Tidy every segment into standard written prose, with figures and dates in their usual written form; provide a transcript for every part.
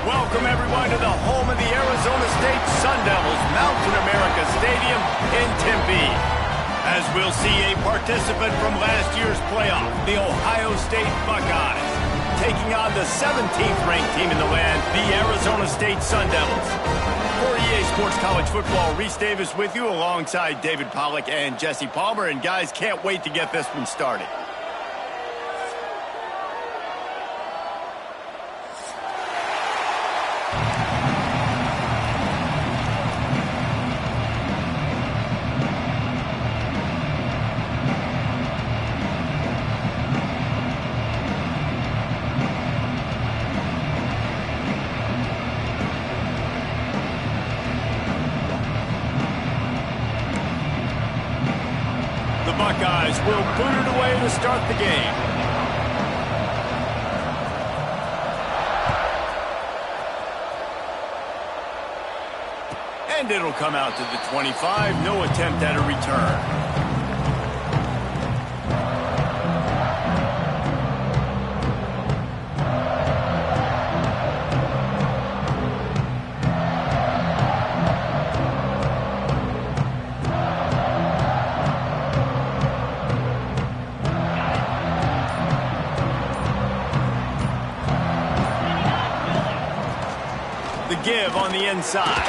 Welcome, everyone, to the home of the Arizona State Sun Devils, Mountain America Stadium in Tempe. As we'll see a participant from last year's playoff, the Ohio State Buckeyes, taking on the 17th-ranked team in the land, the Arizona State Sun Devils. For EA Sports College Football, Reese Davis with you alongside David Pollack and Jesse Palmer. And guys, can't wait to get this one started. The Buckeyes will boot it away to start the game. And it'll come out to the 25. No attempt at a return. The give on the inside.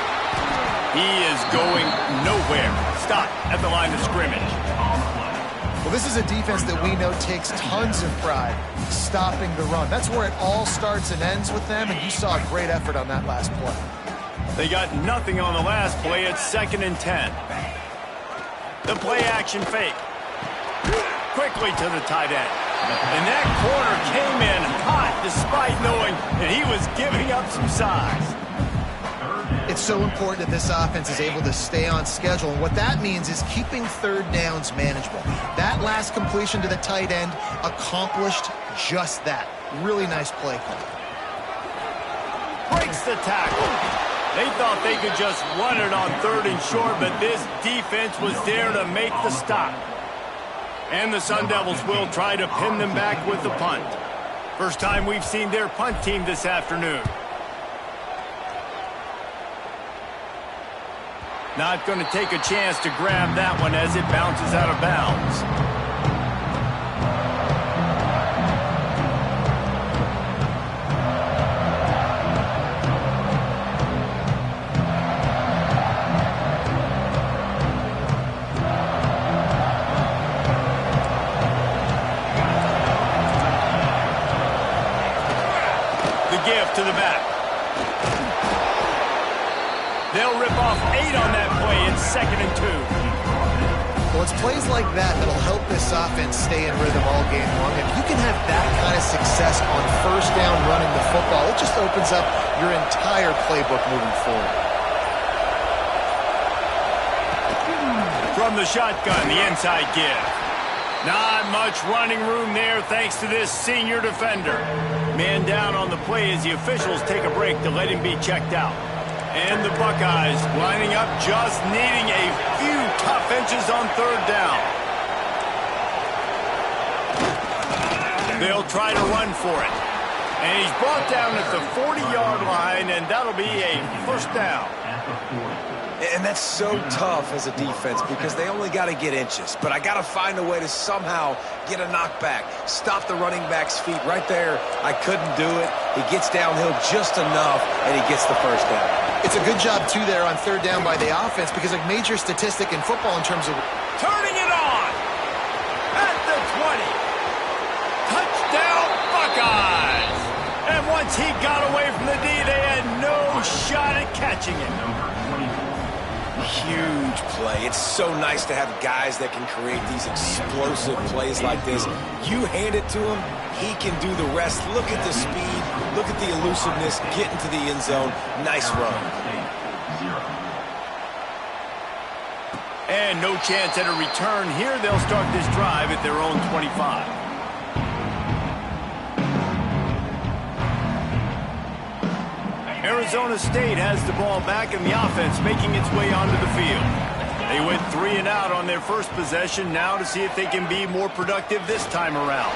He is going nowhere. Stop at the line of scrimmage. Well, this is a defense that we know takes tons of pride stopping the run. That's where it all starts and ends with them, and you saw a great effort on that last play. They got nothing on the last play. It's 2nd and 10. The play action fake. Quickly to the tight end. And that corner came in hot despite knowing that he was giving up some size. It's so important that this offense is able to stay on schedule, and what that means is keeping third downs manageable. That last completion to the tight end accomplished just that. Really nice play call. Breaks the tackle. They thought they could just run it on 3rd and short, but this defense was there to make the stop. And the Sun Devils will try to pin them back with the punt. First time we've seen their punt team this afternoon. Not going to take a chance to grab that one as it bounces out of bounds. The give to the back. They'll rip off 8 on that play. It's 2nd and 2. Well, it's plays like that that'll help this offense stay in rhythm all game long. If you can have that kind of success on 1st down running the football, it just opens up your entire playbook moving forward. From the shotgun, the inside give. Not much running room there thanks to this senior defender. Man down on the play as the officials take a break to let him be checked out. And the Buckeyes lining up, just needing a few tough inches on 3rd down. They'll try to run for it. And he's brought down at the 40-yard line, and that'll be a 1st down. And that's so tough as a defense because they only got to get inches. But I got to find a way to somehow get a knockback, stop the running back's feet right there. I couldn't do it. He gets downhill just enough, and he gets the 1st down. It's a good job, too, there on 3rd down by the offense because a major statistic in football in terms of... Turning it on at the 20. Touchdown, Buckeyes! And once he got away from the D, they had no shot at catching it. Huge play. It's so nice to have guys that can create these explosive plays like this. You hand it to him, he can do the rest. Look at the speed. Look at the elusiveness. Get into the end zone. Nice run. And no chance at a return here. They'll start this drive at their own 25. Arizona State has the ball back and the offense making its way onto the field. They went 3 and out on their first possession, now to see if they can be more productive this time around.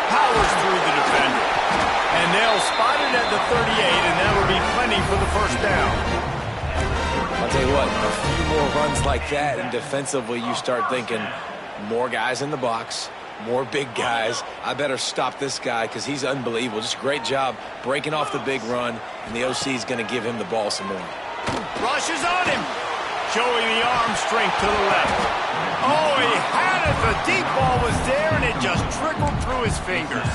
Powers through the defender. And they'll spot it at the 38, and that will be plenty for the first down. I'll tell you what, a few more runs like that, and defensively you start thinking more guys in the box, more big guys. I better stop this guy because he's unbelievable. Just a great job breaking off the big run, and the OC is going to give him the ball some more. Rushes on him, showing the arm strength to the left. Oh, he had it. The deep ball was there, and it just trickled through his fingers.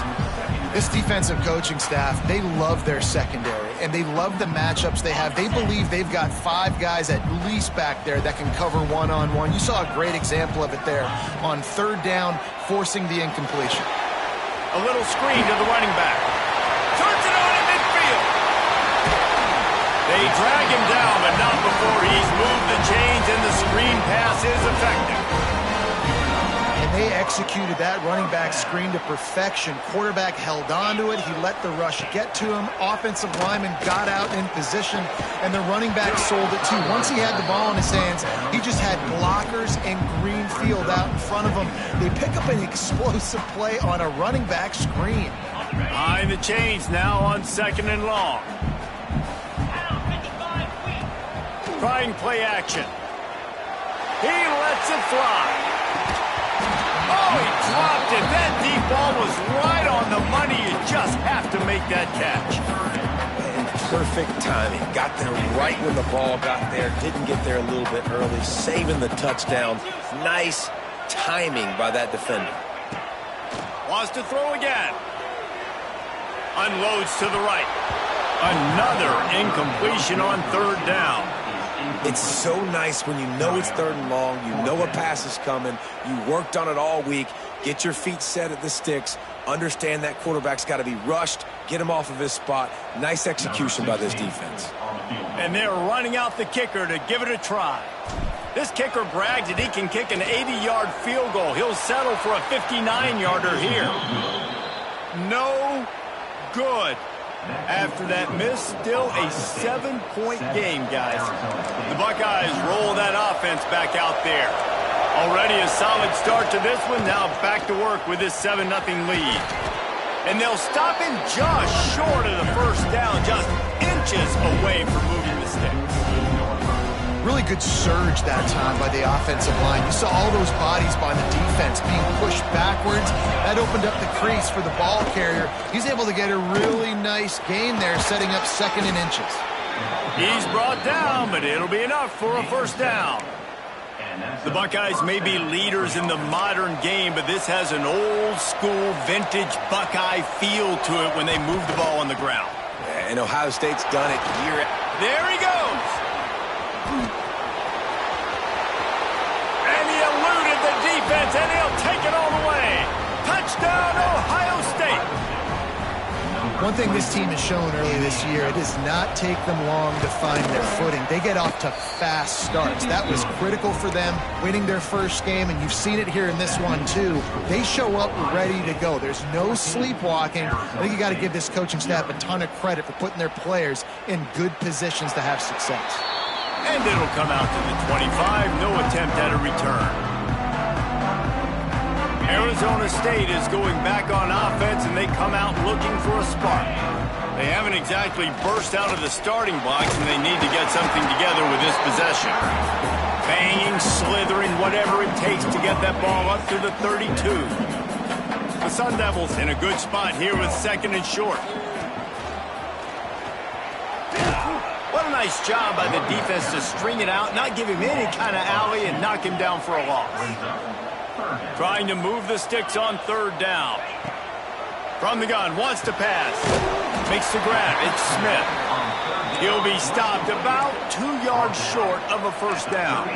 This defensive coaching staff, they love their secondary, and they love the matchups they have. They believe they've got 5 guys at least back there that can cover one-on-one. You saw a great example of it there on third down, forcing the incompletion. A little screen to the running back. Turns it on in midfield. They drag him down, but not before he's moved the chains, and the screen pass is effective. They executed that running back screen to perfection. Quarterback held on to it. He let the rush get to him. Offensive lineman got out in position, and the running back sold it too. Once he had the ball in his hands, he just had blockers and green field out in front of him. They pick up an explosive play on a running back screen. Behind the chains now on 2nd and long. Trying play action. He lets it fly. Oh, he dropped it. That deep ball was right on the money. You just have to make that catch. And perfect timing. Got there right when the ball got there. Didn't get there a little bit early. Saving the touchdown. Nice timing by that defender. Wants to throw again. Unloads to the right. Another incompletion on 3rd down. It's so nice when you know it's 3rd and long, you know a pass is coming, you worked on it all week, get your feet set at the sticks, understand that quarterback's got to be rushed, get him off of his spot. Nice execution by this defense. And they're running out the kicker to give it a try. This kicker brags that he can kick an 80-yard field goal. He'll settle for a 59-yarder here. No good. After that miss, still a 7-point game, guys. The Buckeyes roll that offense back out there. Already a solid start to this one. Now back to work with this 7-0 lead. And they'll stop him just short of the first down, just inches away from moving the sticks. Really good surge that time by the offensive line. You saw all those bodies by the defense being pushed backwards. That opened up the crease for the ball carrier. He's able to get a really nice gain there, setting up 2nd and inches. He's brought down, but it'll be enough for a first down. The Buckeyes may be leaders in the modern game, but this has an old-school, vintage Buckeye feel to it when they move the ball on the ground. And Ohio State's done it year. There he goes. And he eluded the defense, and he'll take it all the way. Touchdown, Ohio State. One thing this team has shown early this year, it does not take them long to find their footing. They get off to fast starts. That was critical for them, winning their first game, and you've seen it here in this one too. They show up ready to go. There's no sleepwalking. I think you got to give this coaching staff a ton of credit for putting their players in good positions to have success. And it'll come out to the 25. No attempt at a return. Arizona State is going back on offense, and they come out looking for a spark. They haven't exactly burst out of the starting blocks, and they need to get something together with this possession. Banging, slithering, whatever it takes to get that ball up to the 32. The Sun Devils in a good spot here with 2nd and short. What a nice job by the defense to string it out, not give him any kind of alley, and knock him down for a loss. Trying to move the sticks on 3rd down. From the gun, wants to pass. Makes the grab. It's Smith. He'll be stopped about 2 yards short of a first down.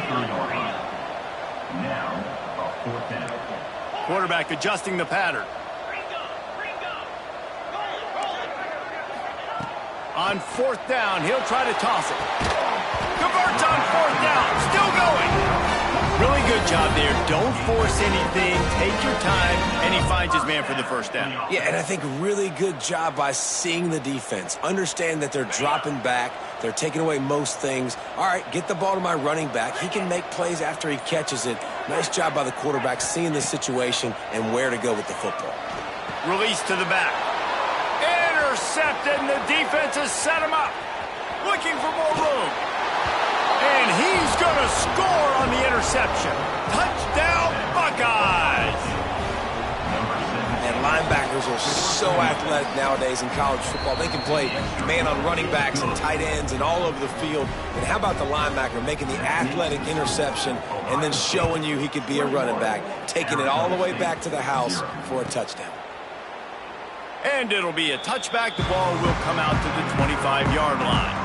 Quarterback adjusting the pattern. On 4th down, he'll try to toss it. Converts on 4th down. Still going. Really good job there. Don't force anything. Take your time, and he finds his man for the first down. Yeah, and I think really good job by seeing the defense. Understand that they're dropping back. They're taking away most things. All right, get the ball to my running back. He can make plays after he catches it. Nice job by the quarterback seeing the situation and where to go with the football. Release to the back. intercepted, and the defense has set him up. Looking for more room. And he's going to score on the interception. Touchdown, Buckeyes! And linebackers are so athletic nowadays in college football. They can play man on running backs and tight ends and all over the field. And how about the linebacker making the athletic interception and then showing you he could be a running back, taking it all the way back to the house for a touchdown. And it'll be a touchback. The ball will come out to the 25-yard line.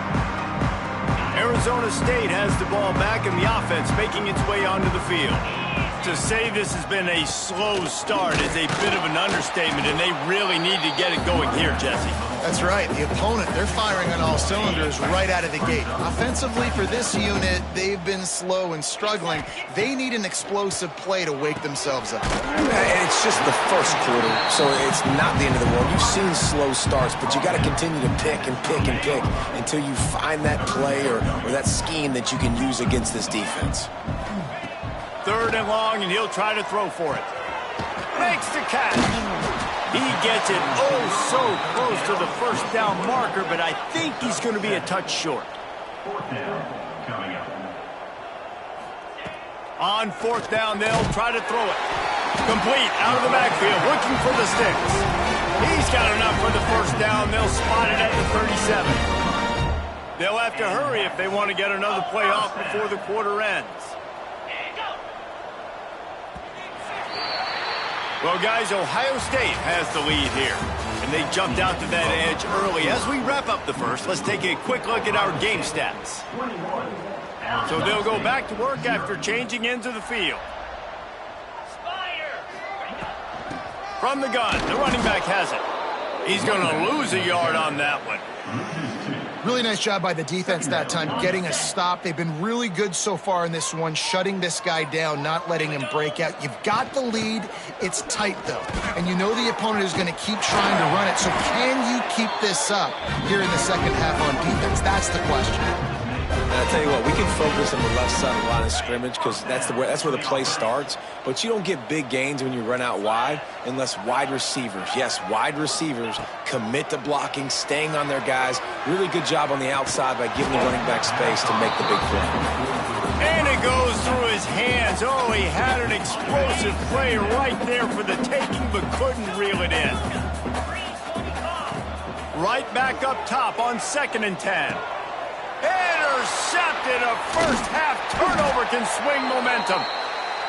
Arizona State has the ball back, and the offense making its way onto the field. To say this has been a slow start is a bit of an understatement, and they really need to get it going here, Jesse. That's right. The opponent, they're firing on all cylinders right out of the gate. Offensively, for this unit, they've been slow and struggling. They need an explosive play to wake themselves up. And it's just the first quarter, so it's not the end of the world. You've seen slow starts, but you got to continue to pick and pick and pick until you find that play or that scheme that you can use against this defense. 3rd and long, and he'll try to throw for it. Makes the catch. He gets it so close to the first down marker, but I think he's going to be a touch short. On 4th down, they'll try to throw it. Complete out of the backfield, looking for the sticks. He's got enough for the first down. They'll spot it at the 37. They'll have to hurry if they want to get another play off before the quarter ends. Well, guys, Ohio State has the lead here, and they jumped out to that edge early. As we wrap up the first, let's take a quick look at our game stats. So they'll go back to work after changing into the field. From the gun, the running back has it. He's going to lose a yard on that one. Really nice job by the defense that time, getting a stop. They've been really good so far in this one, shutting this guy down, not letting him break out. You've got the lead. It's tight, though. And you know the opponent is going to keep trying to run it. So can you keep this up here in the second half on defense? That's the question. And I'll tell you what, we can focus on the left side of the line of scrimmage because that's where the play starts. But you don't get big gains when you run out wide unless wide receivers, yes, wide receivers, commit to blocking, staying on their guys. Really good job on the outside by giving the running back space to make the big play. And it goes through his hands. Oh, he had an explosive play right there for the taking, but couldn't reel it in. Right back up top on 2nd and 10. Intercepted. A first half turnover can swing momentum.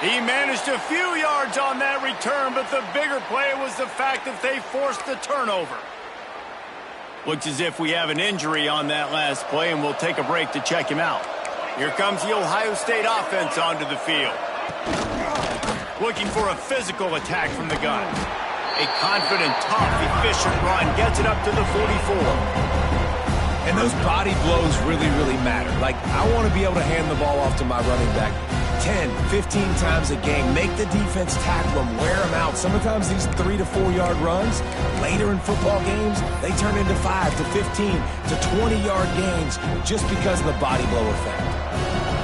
He managed a few yards on that return, but the bigger play was the fact that they forced the turnover. Looks as if we have an injury on that last play, and we'll take a break to check him out. Here comes the Ohio State offense onto the field. Looking for a physical attack from the gun. A confident, tough, efficient run gets it up to the 44. And those body blows really, really matter. Like, I want to be able to hand the ball off to my running back 10, 15 times a game. Make the defense tackle them, wear them out. Sometimes these 3 to 4 yard runs, later in football games, they turn into 5 to 15 to 20-yard gains just because of the body blow effect.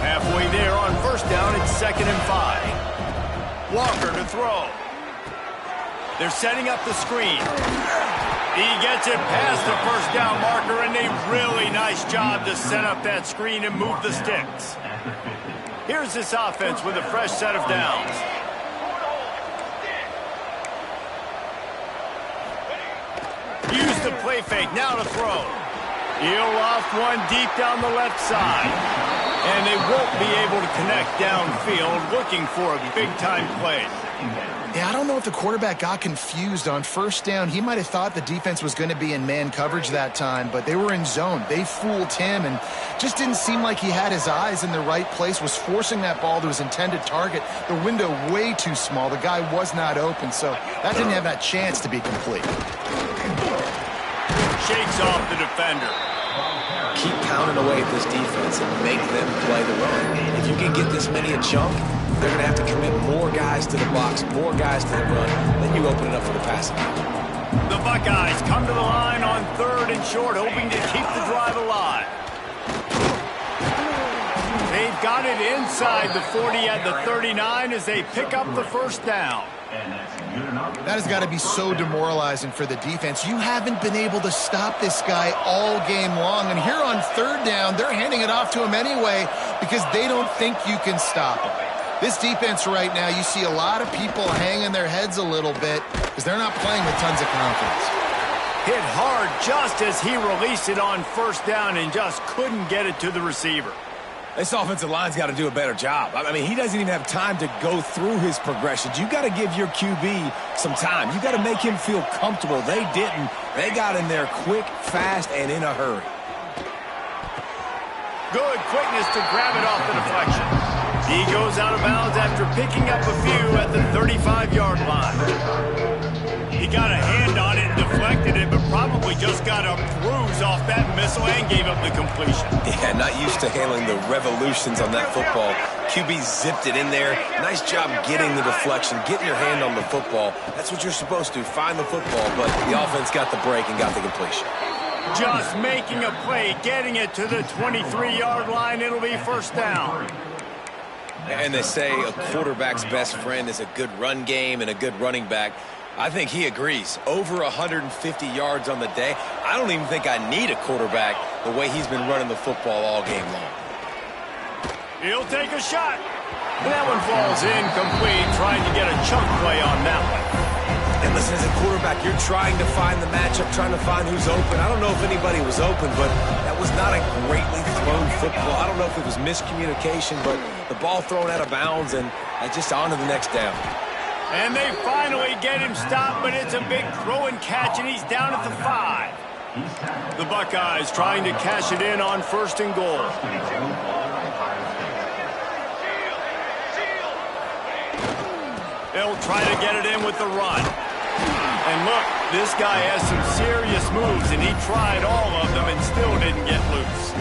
Halfway there on 1st down, it's 2nd and 5. Walker to throw. They're setting up the screen. He gets it past the first down marker, and a really nice job to set up that screen and move the sticks. Here's this offense with a fresh set of downs. Use the play fake, now to throw. He'll loft one deep down the left side. And they won't be able to connect downfield, looking for a big-time play. Yeah, I don't know if the quarterback got confused on 1st down. He might have thought the defense was going to be in man coverage that time, but they were in zone. They fooled him and just didn't seem like he had his eyes in the right place, was forcing that ball to his intended target. The window way too small. The guy was not open, so that didn't have that chance to be complete. Shakes off the defender. Keep pounding away at this defense and make them play the run. If you can get this many a chunk, they're going to have to commit more guys to the box, more guys to the run. Then you open it up for the passing game. The Buckeyes come to the line on 3rd and short, hoping to keep the drive alive. They've got it inside the 40 at the 39 as they pick up the first down. That has got to be so demoralizing for the defense. You haven't been able to stop this guy all game long. And here on third down, they're handing it off to him anyway because they don't think you can stop him. This defense right now, you see a lot of people hanging their heads a little bit because they're not playing with tons of confidence. Hit hard just as he released it on first down and just couldn't get it to the receiver. This offensive line's got to do a better job. I mean, he doesn't even have time to go through his progressions. You got to give your QB some time. You got to make him feel comfortable. They didn't. They got in there quick, fast, and in a hurry. Good quickness to grab it off the deflection. He goes out of bounds after picking up a few at the 35-yard line. He got a hand on it and deflected it, but probably just got a bruise off that missile and gave up the completion. Yeah, not used to handling the revolutions on that football. QB zipped it in there. Nice job getting the deflection, getting your hand on the football. That's what you're supposed to, find the football, but the offense got the break and got the completion. Just making a play, getting it to the 23-yard line. It'll be first down. And they say a quarterback's best friend is a good run game and a good running back. I think he agrees. Over 150 yards on the day. I don't even think I need a quarterback the way he's been running the football all game long. He'll take a shot. That one falls incomplete, trying to get a chunk play on that one. And listen, as a quarterback, you're trying to find the matchup, trying to find who's open. I don't know if anybody was open, but that was not a greatly thrown football. I don't know if it was miscommunication, but the ball thrown out of bounds and just on to the next down. And they finally get him stopped, but it's a big throw and catch, and he's down at the 5. The Buckeyes trying to cash it in on first and goal. They'll try to get it in with the run. And look, this guy has some serious moves, and he tried all of them and still didn't get loose.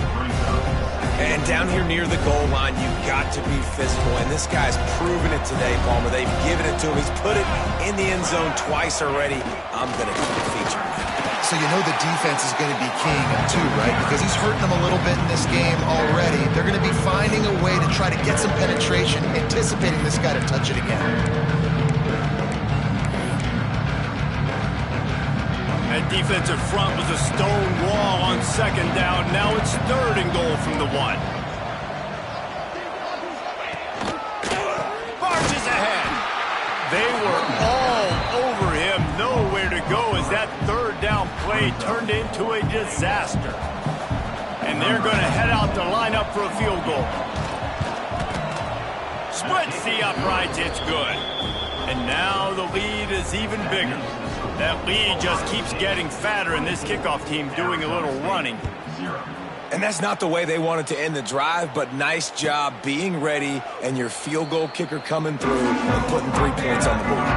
And down here near the goal line, you've got to be physical. And this guy's proven it today, Palmer. They've given it to him. He's put it in the end zone twice already. I'm going to keep featuring that. So you know the defense is going to be keying him too, right? Because he's hurting them a little bit in this game already. They're going to be finding a way to try to get some penetration, anticipating this guy to touch it again. That defensive front was a stone wall on second down. Now it's third and goal from the 1. Marches ahead. They were all over him. Nowhere to go as that third down play turned into a disaster. And they're going to head out to line up for a field goal. Splits the uprights. It's good. And now the lead is even bigger. That lead just keeps getting fatter, and this kickoff team doing a little running. And that's not the way they wanted to end the drive, but nice job being ready and your field goal kicker coming through and putting 3 points on the board.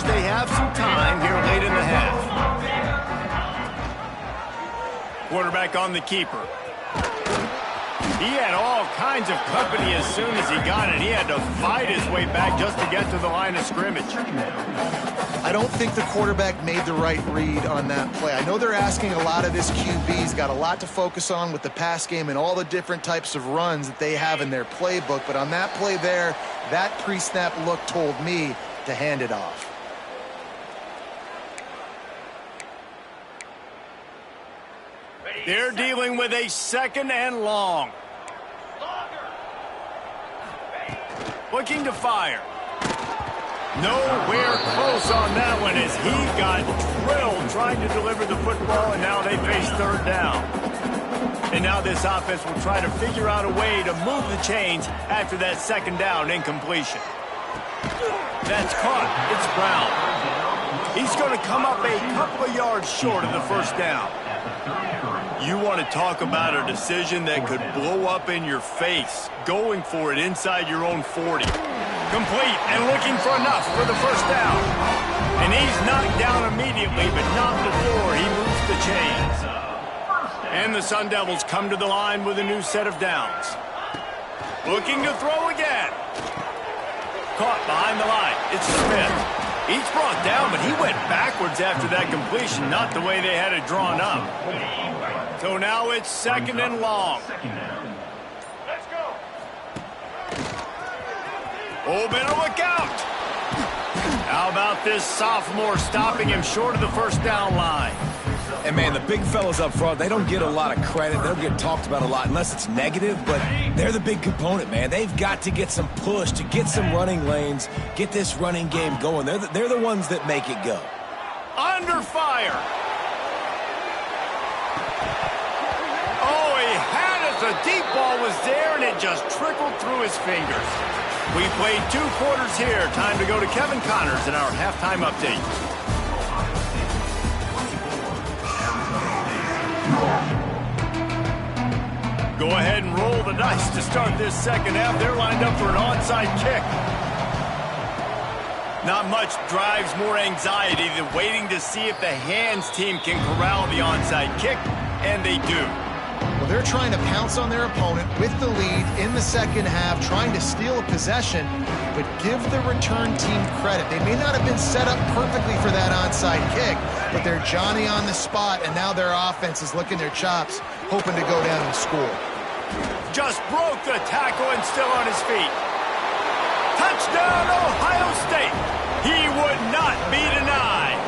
They have some time here late in the half. Quarterback on the keeper. He had all kinds of company as soon as he got it. He had to fight his way back just to get to the line of scrimmage. I don't think the quarterback made the right read on that play. I know they're asking a lot of this QB. He's got a lot to focus on with the pass game and all the different types of runs that they have in their playbook. But on that play there, that pre-snap look told me to hand it off. They're dealing with a second and long. Looking to fire. Nowhere close on that one as he got drilled trying to deliver the football, and now they face third down. And now this offense will try to figure out a way to move the chains after that second down incompletion. That's caught. It's Brown. He's going to come up a couple of yards short of the first down. You want to talk about a decision that could blow up in your face, going for it inside your own 40. Complete and looking for enough for the first down. And he's knocked down immediately, but not before he moves the chains. And the Sun Devils come to the line with a new set of downs. Looking to throw again. Caught behind the line. It's Smith. He's brought down, but he went backwards after that completion, not the way they had it drawn up. So now it's 2nd and long. Let's go. Oh, better look out. How about this sophomore stopping him short of the first down line? And, man, the big fellas up front, they don't get a lot of credit. They don't get talked about a lot unless it's negative, but they're the big component, man. They've got to get some push, to get some running lanes, get this running game going. They're the ones that make it go. Under fire. Oh, he had it. The deep ball was there, and it just trickled through his fingers. We played 2 quarters here. Time to go to Kevin Connors in our halftime update. Go ahead and roll the dice to start this second half. They're lined up for an onside kick. Not much drives more anxiety than waiting to see if the hands team can corral the onside kick, and they do. Well, they're trying to pounce on their opponent with the lead in the second half, trying to steal a possession, but give the return team credit. They may not have been set up perfectly for that onside kick, but they're Johnny on the spot, and now their offense is licking their chops, hoping to go down and score. Just broke the tackle and still on his feet. Touchdown, Ohio State. He would not be denied.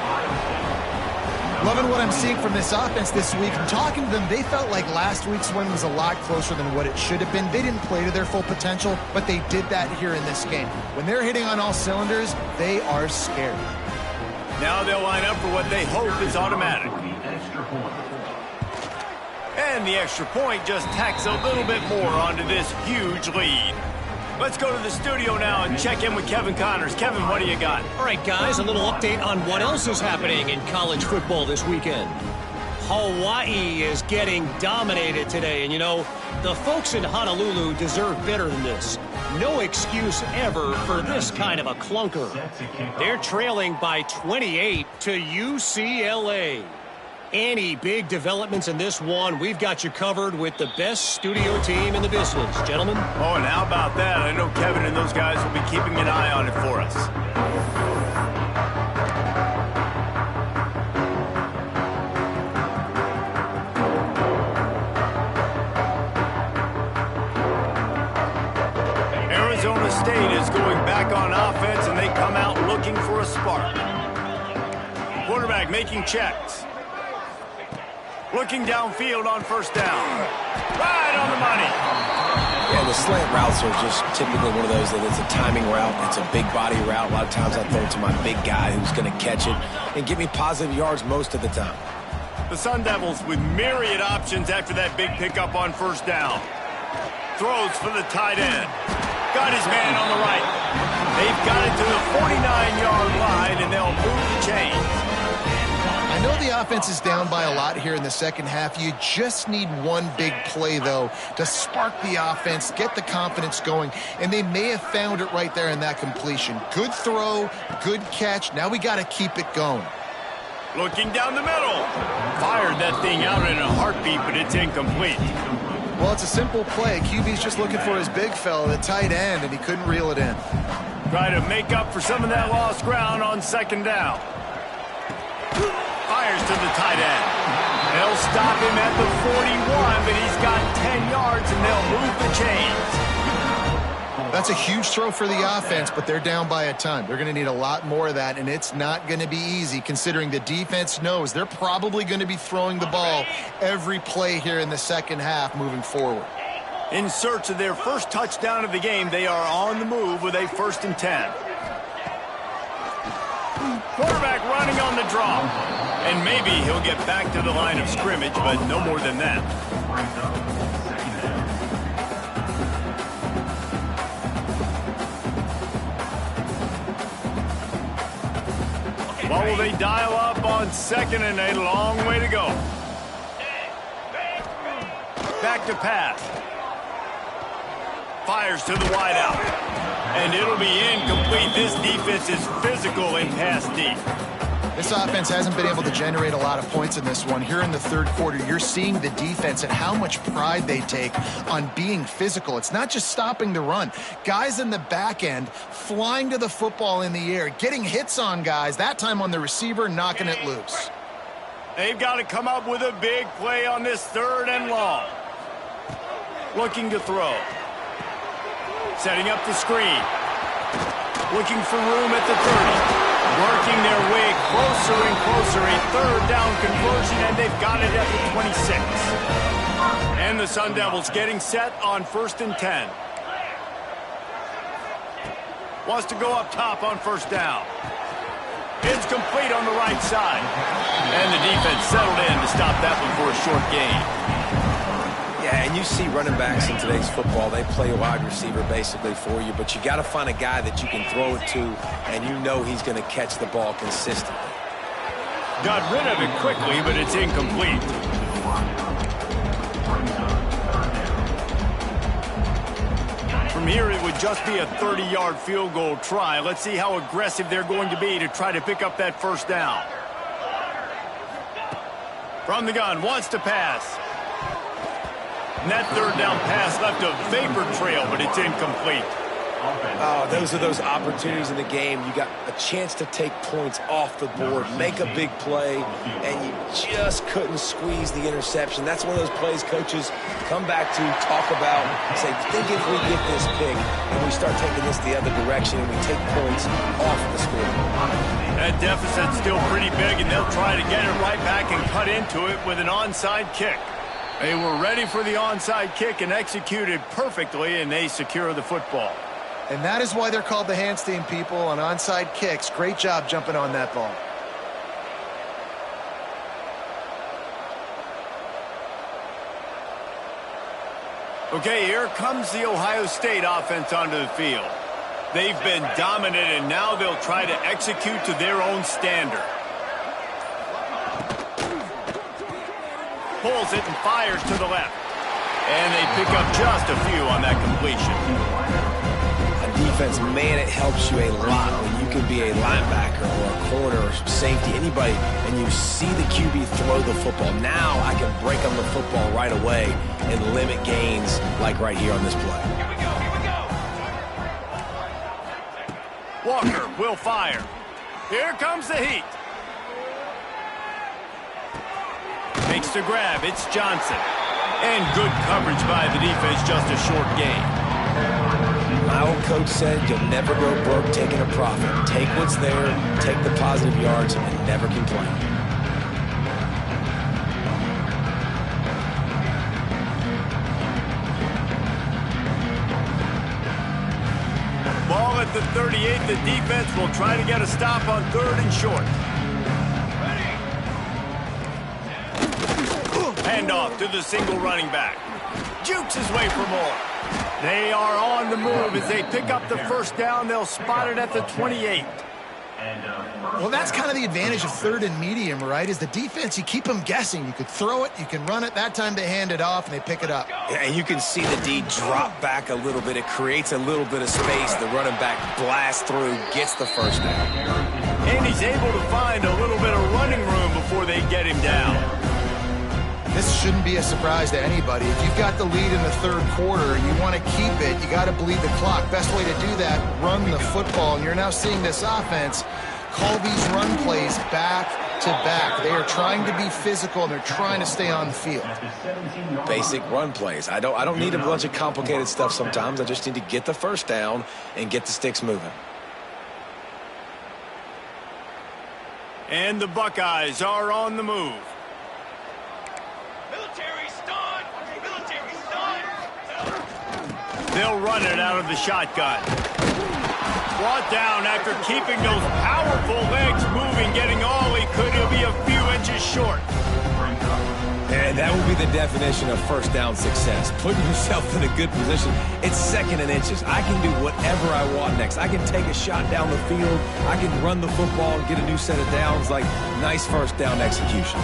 Loving what I'm seeing from this offense this week. I'm talking to them, they felt like last week's win was a lot closer than what it should have been. They didn't play to their full potential, but they did that here in this game. When they're hitting on all cylinders, they are scared. Now they'll line up for what they hope is automatic. And the extra point just tacks a little bit more onto this huge lead. Let's go to the studio now and check in with Kevin Connors. Kevin, what do you got? All right, guys, a little update on what else is happening in college football this weekend. Hawaii is getting dominated today, and you know, the folks in Honolulu deserve better than this. No excuse ever for this kind of a clunker. They're trailing by 28 to UCLA. Any big developments in this one, we've got you covered with the best studio team in the business, gentlemen. Oh, and how about that? I know Kevin and those guys will be keeping an eye on it for us. Arizona State is going back on offense, and they come out looking for a spark. Quarterback making checks. Looking downfield on first down. Right on the money. Yeah, the slant routes are just typically one of those that it's a timing route. It's a big body route. A lot of times I throw it to my big guy who's going to catch it and give me positive yards most of the time. The Sun Devils with myriad options after that big pickup on first down. Throws for the tight end. Got his man on the right. They've got it to the 49-yard line, and they'll move the chains. I know the offense is down by a lot here in the second half. You just need one big play, though, to spark the offense, get the confidence going, and they may have found it right there in that completion. Good throw, good catch. Now we got to keep it going. Looking down the middle. Fired that thing out in a heartbeat, but it's incomplete. Well, it's a simple play. QB's just looking for his big fella, the tight end, and he couldn't reel it in. Try to make up for some of that lost ground on second down. Fires to the tight end. They'll stop him at the 41, but he's got 10 yards, and they'll move the chains. That's a huge throw for the offense, but they're down by a ton. They're going to need a lot more of that, and it's not going to be easy considering the defense knows they're probably going to be throwing the ball every play here in the second half moving forward. In search of their first touchdown of the game, they are on the move with a 1st and 10. Quarterback running on the draw. And maybe he'll get back to the line of scrimmage, but no more than that. What will they dial up on second and a long way to go? Back to pass. Fires to the wideout. And it'll be incomplete. This defense is physical in pass deep. This offense hasn't been able to generate a lot of points in this one. Here in the third quarter, you're seeing the defense and how much pride they take on being physical. It's not just stopping the run. Guys in the back end flying to the football in the air, getting hits on guys, that time on the receiver, knocking it loose. They've got to come up with a big play on this 3rd and long. Looking to throw. Setting up the screen. Looking for room at the 30. Working their way closer and closer. A 3rd down conversion, and they've got it at the 26. And the Sun Devils getting set on 1st and 10. Wants to go up top on 1st down. It's complete on the right side. And the defense settled in to stop that one for a short gain. Yeah, and you see running backs in today's football, they play a wide receiver basically for you, but you got to find a guy that you can throw it to, and you know he's going to catch the ball consistently. Got rid of it quickly, but it's incomplete. From here, it would just be a 30-yard field goal try. Let's see how aggressive they're going to be to try to pick up that 1st down. From the gun, wants to pass. And that 3rd down pass left a vapor trail, but it's incomplete. Oh, those are those opportunities in the game. You got a chance to take points off the board, make a big play, and you just couldn't squeeze the interception. That's one of those plays coaches come back to, talk about, say, think if we get this pick and we start taking this the other direction and we take points off the scoreboard. That deficit's still pretty big, and they'll try to get it right back and cut into it with an onside kick. They were ready for the onside kick and executed perfectly, and they secure the football. And that is why they're called the Handstein people on onside kicks. Great job jumping on that ball. Okay, here comes the Ohio State offense onto the field. They've been dominant, and now they'll try to execute to their own standard. Pulls it and fires to the left. And they pick up just a few on that completion. Defense, man, it helps you a lot when you can be a linebacker or a corner or safety, anybody, and you see the QB throw the football. Now I can break on the football right away and limit gains like right here on this play. Here we go, here we go. Walker will fire. Here comes the heat. Makes the grab. It's Johnson. And good coverage by the defense, just a short gain. My old coach said you'll never go broke taking a profit. Take what's there, take the positive yards, and never complain. Ball at the 38. The defense will try to get a stop on 3rd and short. Handoff to the single running back. Jukes his way for more. They are on the move as they pick up the 1st down. They'll spot it at the 28. Well, that's kind of the advantage of 3rd and medium, right? Is the defense, you keep them guessing. You could throw it, you can run it. That time they hand it off and they pick it up. And you can see the D drop back a little bit. It creates a little bit of space. The running back blasts through, gets the 1st down. And he's able to find a little bit of running room before they get him down. This shouldn't be a surprise to anybody. If you've got the lead in the 3rd quarter and you want to keep it, you got to bleed the clock. Best way to do that, run the football. And you're now seeing this offense call these run plays back to back. They are trying to be physical, and they're trying to stay on the field. Basic run plays. I don't need a bunch of complicated stuff sometimes. I just need to get the 1st down and get the sticks moving. And the Buckeyes are on the move. They'll run it out of the shotgun. Brought down after keeping those powerful legs moving, getting all he could. He'll be a few inches short. And that will be the definition of 1st down success. Putting yourself in a good position. It's 2nd and inches. I can do whatever I want next. I can take a shot down the field. I can run the football and get a new set of downs. Like, nice 1st down execution.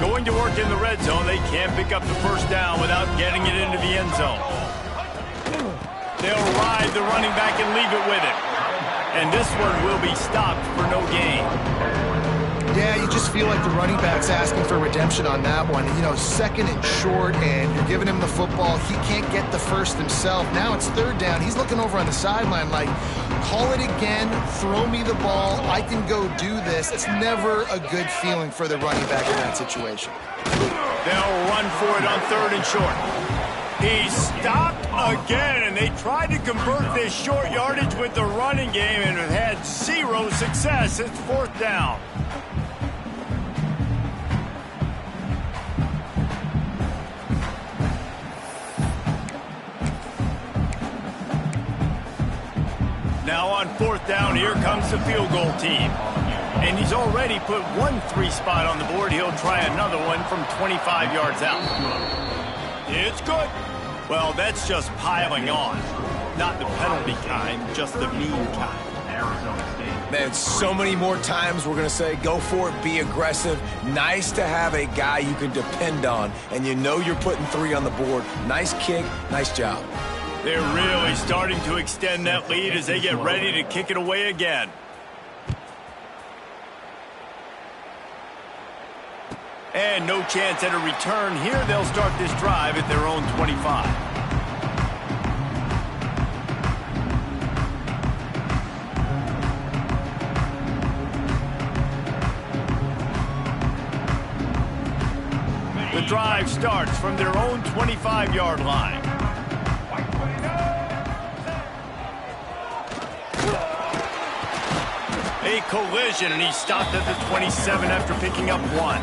Going to work in the red zone. They can't pick up the 1st down without getting it into the end zone. They'll ride the running back and leave it with him. And this one will be stopped for no gain. Yeah, you just feel like the running back's asking for redemption on that one. You know, second and short, and you're giving him the football. He can't get the first himself. Now it's third down. He's looking over on the sideline like, call it again, throw me the ball, I can go do this. It's never a good feeling for the running back in that situation. They'll run for it on third and short. He stopped again, and they tried to convert this short yardage with the running game and have had zero success. It's fourth down. Now on fourth down, here comes the field goal team. And he's already put 1 3 spot on the board. He'll try another one from 25 yards out. It's good. Well, that's just piling on. Not the penalty kind, just the mean kind. Man, so many more times we're going to say, go for it, be aggressive. Nice to have a guy you can depend on, and you know you're putting 3 on the board. Nice kick, nice job. They're really starting to extend that lead as they get ready to kick it away again. And no chance at a return here. They'll start this drive at their own 25. The drive starts from their own 25-yard line. A collision, and he stopped at the 27 after picking up 1.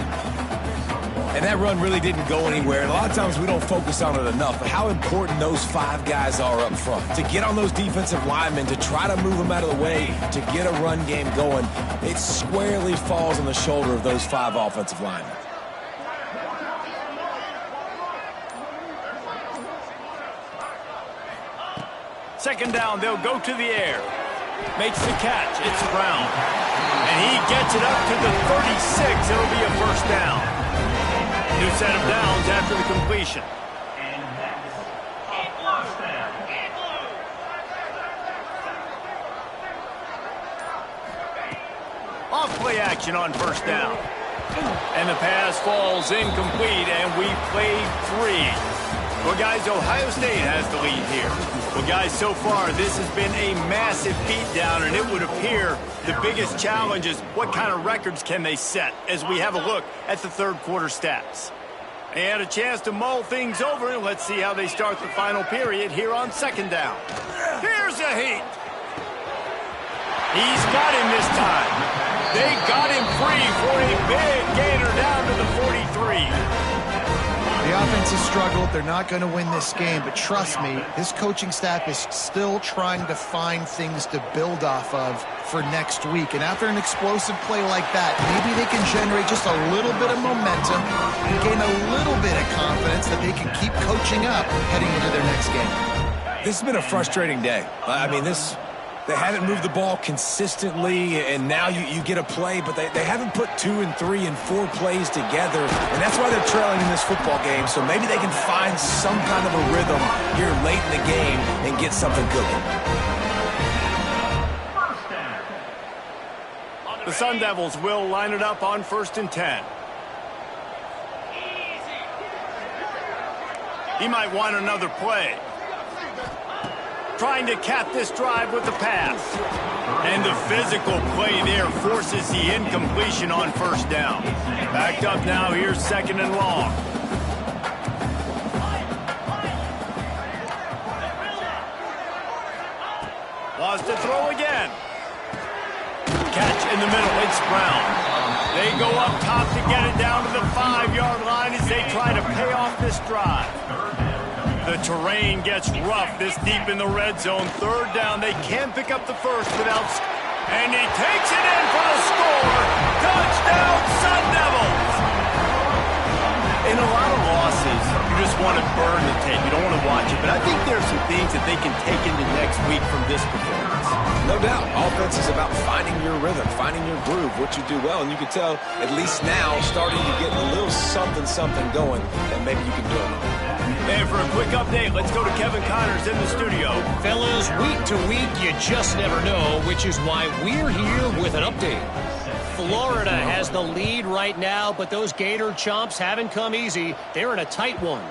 And that run really didn't go anywhere. And a lot of times we don't focus on it enough, but how important those 5 guys are up front. To get on those defensive linemen, to try to move them out of the way, to get a run game going, it squarely falls on the shoulder of those 5 offensive linemen. Second down, they'll go to the air. Makes the catch. It's Brown. And he gets it up to the 36. It'll be a first down. New set of downs after the completion. Off play action on first down. And the pass falls incomplete, and we played 3. Well, guys, Ohio State has the lead here. Well, guys, so far, this has been a massive beatdown, and it would appear the biggest challenge is what kind of records can they set as we have a look at the third quarter stats. They had a chance to mull things over, and let's see how they start the final period here on second down. Here's a heat. He's got him this time. They got him free for a big gainer down to the 43. The offense has struggled. They're not going to win this game, but trust me, this coaching staff is still trying to find things to build off of for next week. And after an explosive play like that, maybe they can generate just a little bit of momentum and gain a little bit of confidence that they can keep coaching up heading into their next game. This has been a frustrating day. I mean, they haven't moved the ball consistently, and now you get a play, but they haven't put 2 and 3 and 4 plays together, and that's why they're trailing in this football game. So maybe they can find some kind of a rhythm here late in the game and get something cooking. The Sun Devils will line it up on 1st and 10. He might want another play. Trying to cap this drive with the pass. And the physical play there forces the incompletion on first down. Backed up now, here's second and long. Wants to throw again. Catch in the middle, it's Brown. They go up top to get it down to the 5-yard line as they try to pay off this drive. The terrain gets rough this deep in the red zone. Third down, they can't pick up the first without... And he takes it in for the score. Touchdown, Sun Devils! In a lot of losses, you just want to burn the tape. You don't want to watch it. But I think there are some things that they can take into next week from this performance. No doubt. Offense is about finding your rhythm, finding your groove, what you do well. And you can tell, at least now, starting to get a little something going that maybe you can do it. And for a quick update, let's go to Kevin Connors in the studio. Fellas, week to week, you just never know, which is why we're here with an update. Florida has the lead right now, but those Gator Chomps haven't come easy. They're in a tight one.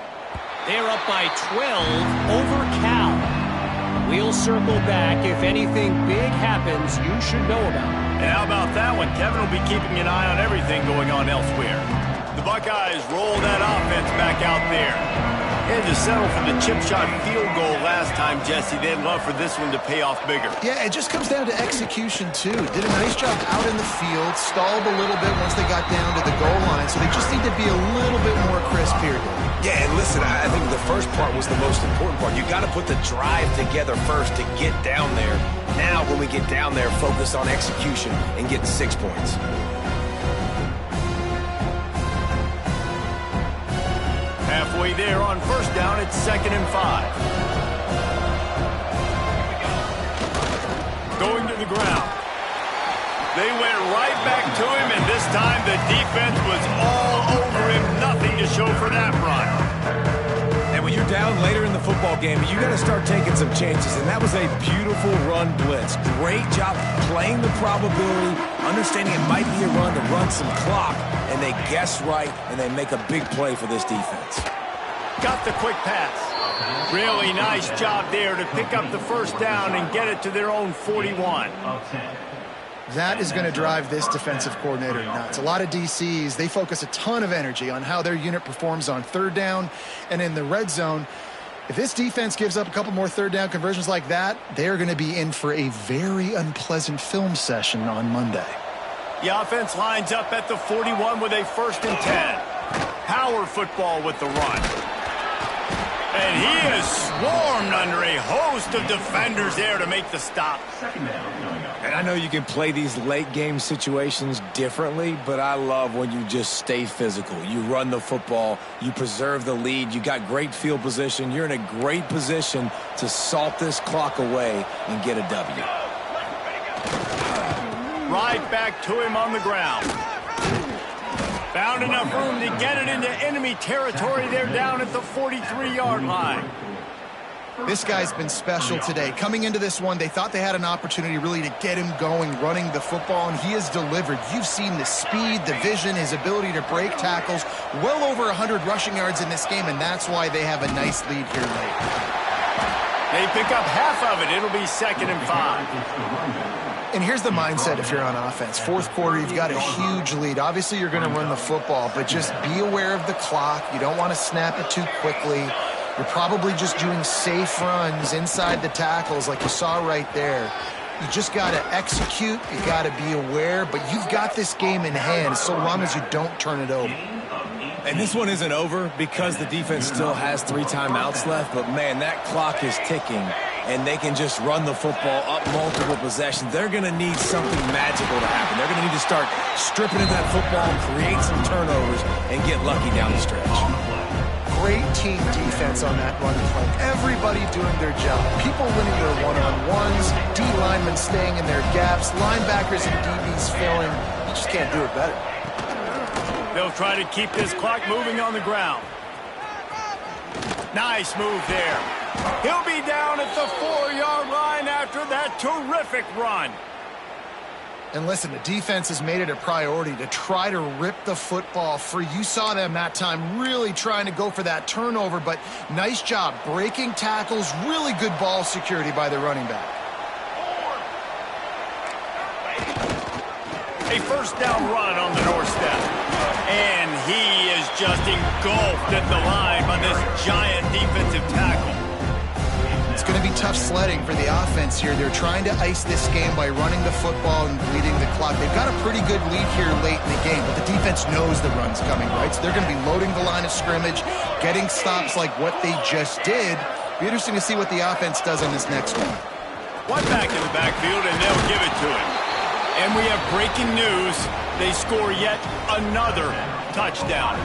They're up by 12 over Cal. We'll circle back. If anything big happens, you should know about it. And how about that one? Kevin will be keeping an eye on everything going on elsewhere. The Buckeyes roll that offense back out there. Had to settle for the chip shot field goal last time, Jesse. They'd love for this one to pay off bigger. Yeah, it just comes down to execution, too. Did a nice job out in the field, stalled a little bit once they got down to the goal line, so they just need to be a little bit more crisp here. Yeah, and listen, I think the first part was the most important part. You got to put the drive together first to get down there. Now, when we get down there, focus on execution and getting 6 points. Halfway there on first down, it's 2nd and 5. Going to the ground. They went right back to him, and this time the defense was all over him. Nothing to show for that run. And when you're down later in the football game, you got to start taking some chances, and that was a beautiful run blitz. Great job playing the probability, understanding it might be a run to run some clock, and they guess right, and they make a big play for this defense. Got the quick pass. Really nice job there to pick up the first down and get it to their own 41. That is going to drive this defensive coordinator nuts. A lot of DCs, they focus a ton of energy on how their unit performs on third down and in the red zone. If this defense gives up a couple more third down conversions like that, they're going to be in for a very unpleasant film session on Monday. The offense lines up at the 41 with a 1st and 10. Power football with the run. And he is swarmed under a host of defenders there to make the stop. And I know you can play these late game situations differently, but I love when you just stay physical. You run the football, you preserve the lead, you got great field position, you're in a great position to salt this clock away and get a W. Right back to him on the ground. Found enough room to get it into enemy territory. They're down at the 43-yard line. This guy's been special today. Coming into this one, they thought they had an opportunity really to get him going, running the football, and he has delivered. You've seen the speed, the vision, his ability to break tackles. Well over 100 rushing yards in this game, and that's why they have a nice lead here late. They pick up half of it. It'll be 2nd and 5. And here's the mindset if you're on offense. Fourth quarter, you've got a huge lead. Obviously, you're going to run the football, but just be aware of the clock. You don't want to snap it too quickly. You're probably just doing safe runs inside the tackles like you saw right there. You just got to execute. You got to be aware, but you've got this game in hand so long as you don't turn it over. And this one isn't over because the defense still has 3 timeouts left, but man, that clock is ticking, and they can just run the football up multiple possessions. They're going to need something magical to happen. They're going to need to start stripping at that football, create some turnovers, and get lucky down the stretch. Great team defense on that run play. Everybody doing their job. People winning their one-on-ones, D linemen staying in their gaps, linebackers and DBs filling. You just can't do it better. They'll try to keep this clock moving on the ground. Nice move there. He'll be down at the 4-yard line after that terrific run. And listen, the defense has made it a priority to try to rip the football free. You saw them that time really trying to go for that turnover, but nice job breaking tackles. Really good ball security by the running back. A first down run on the doorstep. And he is just engulfed at the line by this giant defensive tackle. It's going to be tough sledding for the offense here. They're trying to ice this game by running the football and bleeding the clock. They've got a pretty good lead here late in the game, but the defense knows the run's coming, right? So they're going to be loading the line of scrimmage, getting stops like what they just did. Be interesting to see what the offense does on this next one. One back in the backfield, and they'll give it to him. And we have breaking news. They score yet another touchdown.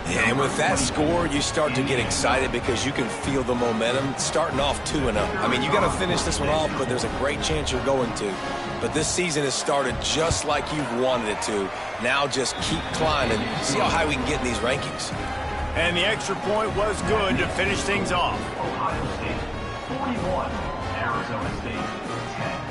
And with that score, you start to get excited because you can feel the momentum starting off 2-0. I mean, you got to finish this one off, but there's a great chance you're going to. But this season has started just like you've wanted it to. Now just keep climbing. See how high we can get in these rankings. And the extra point was good to finish things off. Ohio State 41, Arizona State 10.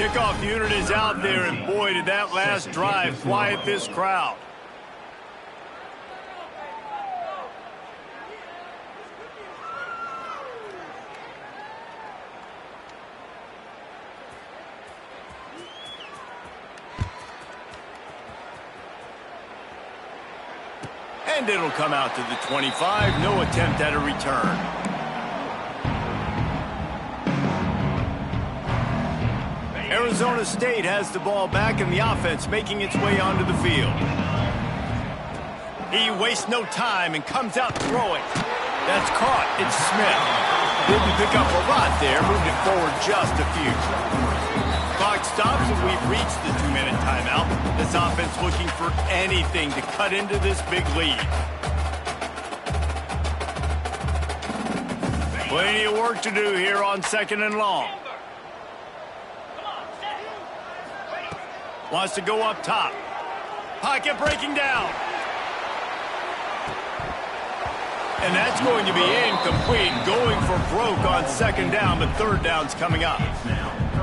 Kickoff unit is out there, and boy, did that last drive quiet this crowd. And it'll come out to the 25. No attempt at a return. Arizona State has the ball back, and the offense making its way onto the field. He wastes no time and comes out throwing. That's caught. It's Smith. Didn't pick up a lot there. Moved it forward just a few. Clock stops, and we've reached the 2-minute timeout. This offense looking for anything to cut into this big lead. Plenty of work to do here on 2nd and long. Wants to go up top. Pocket breaking down. And that's going to be incomplete. Going for broke on 2nd down, but 3rd down's coming up.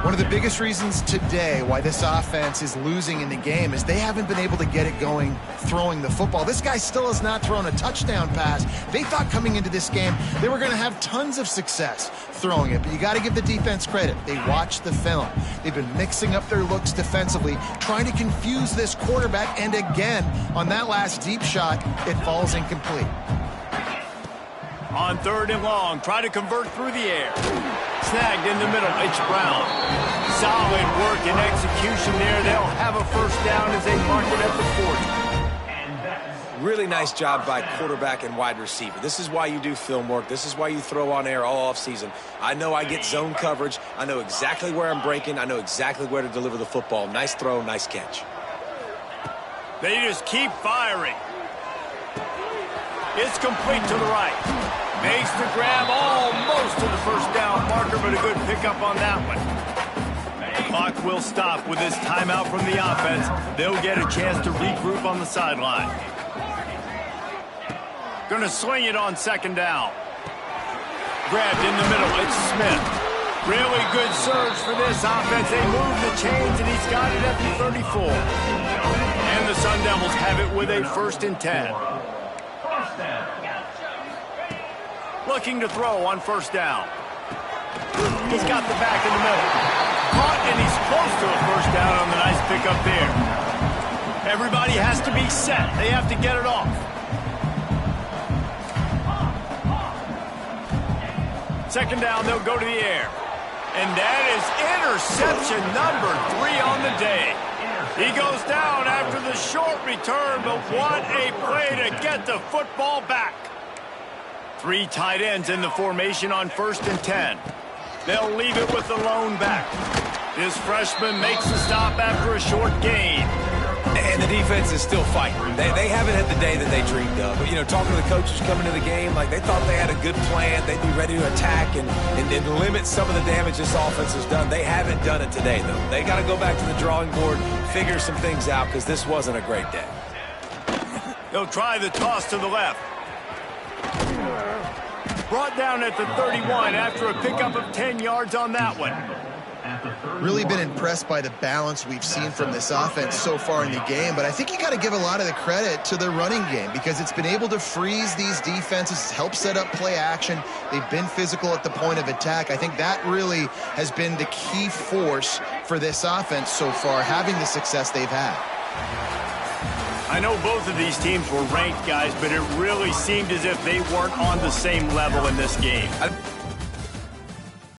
One of the biggest reasons today why this offense is losing in the game is they haven't been able to get it going throwing the football. This guy still has not thrown a touchdown pass. They thought coming into this game they were going to have tons of success throwing it, but you got to give the defense credit. They watched the film. They've been mixing up their looks defensively, trying to confuse this quarterback, and again, on that last deep shot, it falls incomplete. On 3rd and long, try to convert through the air. Snagged in the middle, it's Brown. Solid work and execution there. They'll have a 1st down as they mark it at the 40. Really nice job by quarterback and wide receiver. This is why you do film work. This is why you throw on air all offseason. I know I get zone coverage. I know exactly where I'm breaking. I know exactly where to deliver the football. Nice throw, nice catch. They just keep firing. It's complete to the right. Makes the grab almost to the 1st down marker, but a good pickup on that one. The clock will stop with this timeout from the offense. They'll get a chance to regroup on the sideline. Going to swing it on 2nd down. Grabbed in the middle. It's Smith. Really good surge for this offense. They move the chains, and he's got it at the 34. And the Sun Devils have it with a 1st and 10. Looking to throw on 1st down. He's got the back in the middle. Caught, and he's close to a 1st down on the nice pickup there. Everybody has to be set. They have to get it off. 2nd down, they'll go to the air. And that is interception number 3 on the day. He goes down after the short return, but what a play to get the football back. 3 tight ends in the formation on 1st and 10. They'll leave it with the lone back. This freshman makes the stop after a short gain. And the defense is still fighting. They haven't had the day that they dreamed of. But, you know, talking to the coaches coming to the game, like they thought they had a good plan. They'd be ready to attack and limit some of the damage this offense has done. They haven't done it today, though. They got to go back to the drawing board, figure some things out, because this wasn't a great day. They'll try the toss to the left. Brought down at the 31 after a pickup of 10 yards on that one. Really been impressed by the balance we've seen from this offense so far in the game, but I think you got to give a lot of the credit to the running game because it's been able to freeze these defenses, help set up play action. They've been physical at the point of attack. I think that really has been the key force for this offense so far, having the success they've had. I know both of these teams were ranked, guys, but it really seemed as if they weren't on the same level in this game.